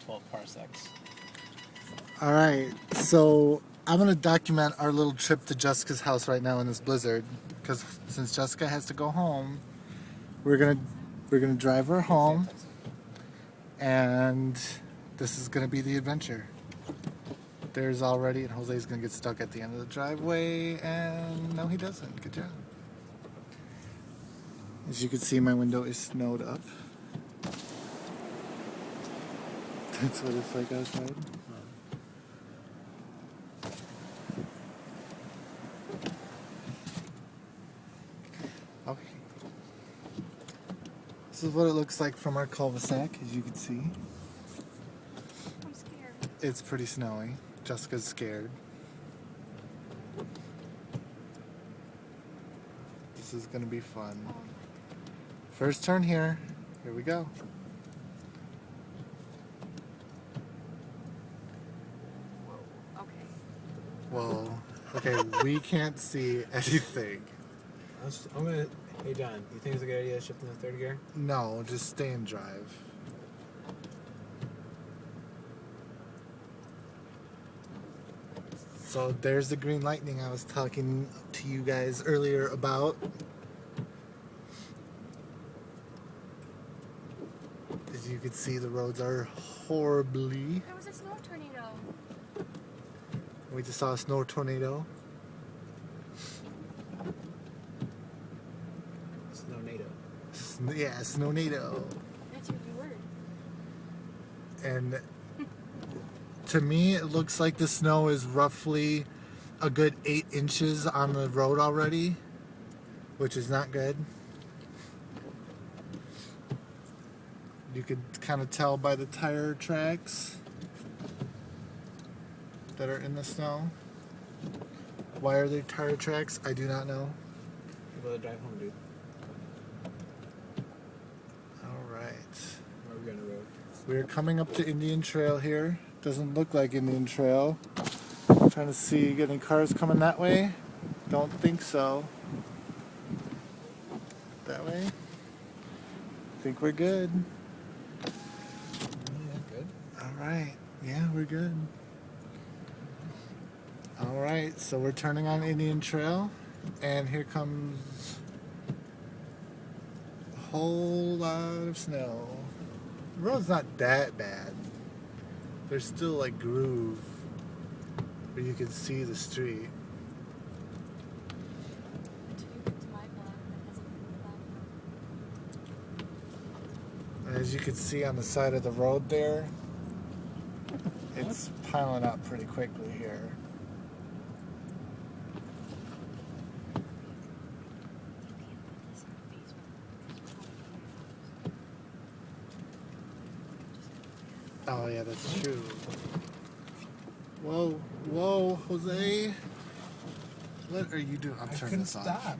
12 parsecs. All right, so I'm gonna document our little trip to Jessica's house right now in this blizzard, because since Jessica has to go home, we're gonna drive her home, and this is gonna be the adventure. There's already, and Jose's gonna get stuck at the end of the driveway, and no, he doesn't. Good job. As you can see, my window is snowed up. That's what it's like outside. Okay. This is what it looks like from our cul-de-sac, as you can see. I'm scared. It's pretty snowy. Jessica's scared. This is gonna be fun. First turn here. Here we go. Okay. Whoa. Okay, we can't see anything. I'm gonna. Hey John, you think it's a good idea to shift in the third gear? No, just stay and drive. So there's the green lightning I was talking to you guys earlier about. As you can see, the roads are horribly. There was a snow tornado. We just saw a snow tornado. Snownado. Yeah, snownado. That's your new word. And to me, it looks like the snow is roughly a good 8 inches on the road already, which is not good. You could kind of tell by the tire tracks that are in the snow. Why are there tire tracks? I do not know. People that drive home, dude. Alright. Where are we on the road? We're coming up to Indian Trail here. Doesn't look like Indian Trail. Trying to see any cars coming that way. Don't think so. That way. Think we're good. Yeah, good. Alright. Yeah, we're good. Alright, so we're turning on Indian Trail, and here comes a whole lot of snow. The road's not that bad. There's still like groove where you can see the street. Until you get to my block that has a And as you can see on the side of the road there, it's piling up pretty quickly here. Oh yeah, that's true. Whoa, whoa, Jose. What are you doing? I'm turning this off. Stop.